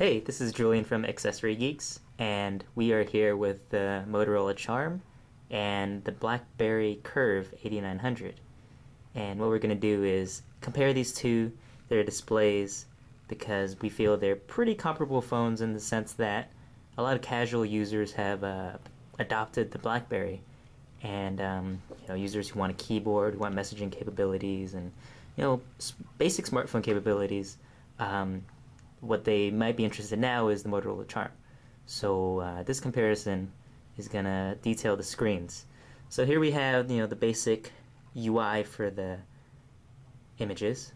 Hey, this is Julian from Accessory Geeks, and we are here with the Motorola Charm and the BlackBerry Curve 8900. And what we're going to do is compare these two, their displays, because we feel they're pretty comparable phones in the sense that a lot of casual users have adopted the BlackBerry, and users who want a keyboard, who want messaging capabilities, and basic smartphone capabilities. What they might be interested in now is the Motorola Charm. So this comparison is gonna detail the screens. So here we have the basic UI for the images,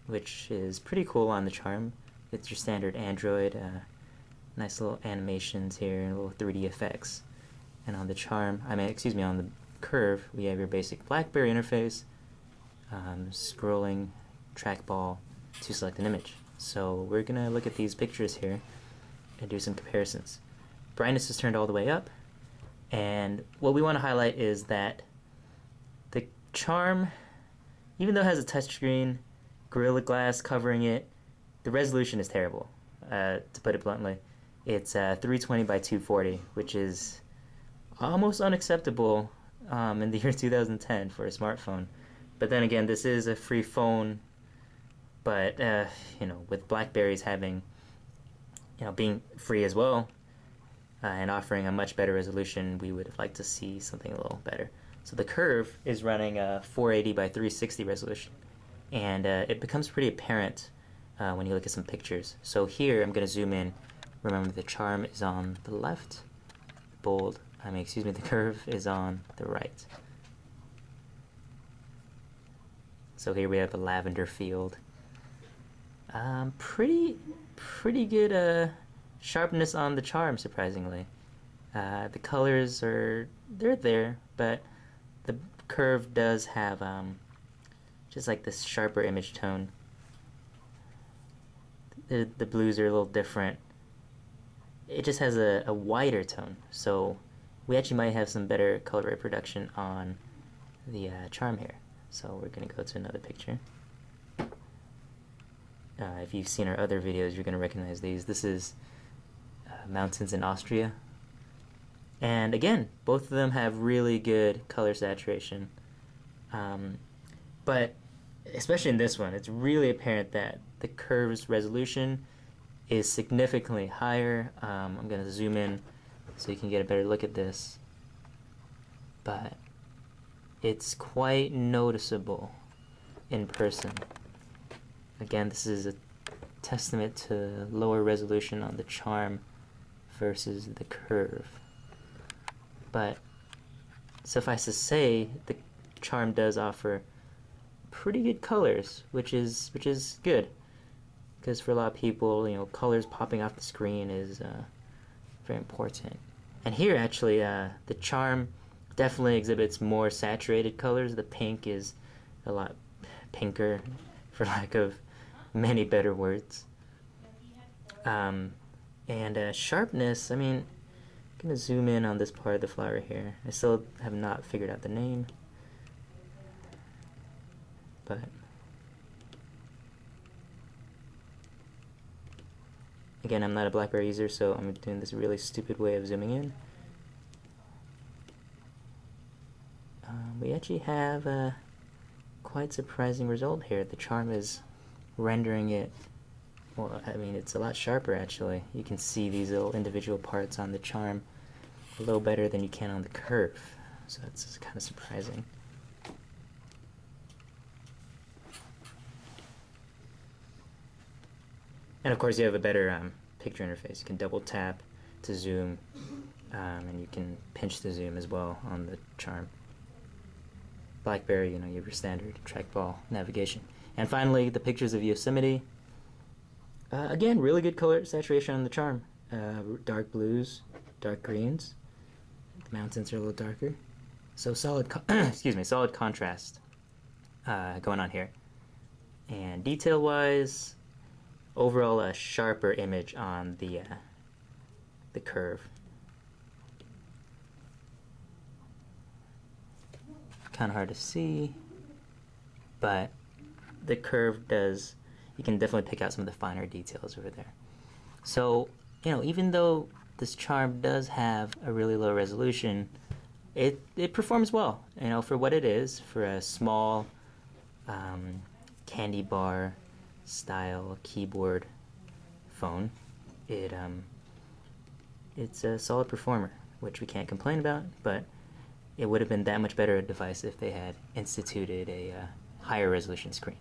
which is pretty cool on the Charm. It's your standard Android, nice little animations here, and little 3D effects. And on the Charm, on the Curve, we have your basic BlackBerry interface, scrolling trackball to select an image. So we're gonna look at these pictures here and do some comparisons. Brightness is turned all the way up, and what we want to highlight is that the Charm, even though it has a touchscreen, Gorilla Glass covering it, the resolution is terrible. To put it bluntly, it's 320 by 240, which is almost unacceptable in the year 2010 for a smartphone. But then again, this is a free phone. But with Blackberries having, being free as well, and offering a much better resolution, we would have liked to see something a little better. So the Curve is running a 480 by 360 resolution, and it becomes pretty apparent when you look at some pictures. So here I'm going to zoom in. Remember, the Charm is on the left. The Curve is on the right. So here we have a lavender field. Pretty good sharpness on the Charm, surprisingly. The colors they're there, but the Curve does have just like this sharper image tone. The blues are a little different. It just has a wider tone, so we actually might have some better color reproduction on the Charm here. So we're gonna go to another picture. If you've seen our other videos, you're going to recognize these. This is mountains in Austria. And again, both of them have really good color saturation. But especially in this one, it's really apparent that the Curve's resolution is significantly higher. I'm going to zoom in so you can get a better look at this. But it's quite noticeable in person. Again, this is a testament to lower resolution on the Charm versus the Curve. But suffice to say, the Charm does offer pretty good colors, which is good, because for a lot of people, colors popping off the screen is very important. And here, actually, the Charm definitely exhibits more saturated colors. The pink is a lot pinker, for lack of many better words. And sharpness, I'm gonna zoom in on this part of the flower here. I still have not figured out the name, but again, I'm not a BlackBerry user, so I'm doing this really stupid way of zooming in. We actually have a quite surprising result here. The Charm is rendering it, it's a lot sharper actually. You can see these little individual parts on the Charm a little better than you can on the Curve, so that's kind of surprising. And of course you have a better picture interface. You can double tap to zoom, and you can pinch to zoom as well on the Charm. BlackBerry, you have your standard trackball navigation. And finally, the pictures of Yosemite. Again, really good color saturation on the Charm. Dark blues, dark greens. The mountains are a little darker. So solid, solid contrast going on here. And detail-wise, overall a sharper image on the Curve. Kind of hard to see, but the Curve does, you can definitely pick out some of the finer details over there. So, even though this Charm does have a really low resolution, it performs well. For what it is, for a small candy bar style keyboard phone, it's a solid performer, which we can't complain about. But it would have been that much better a device if they had instituted a higher resolution screen.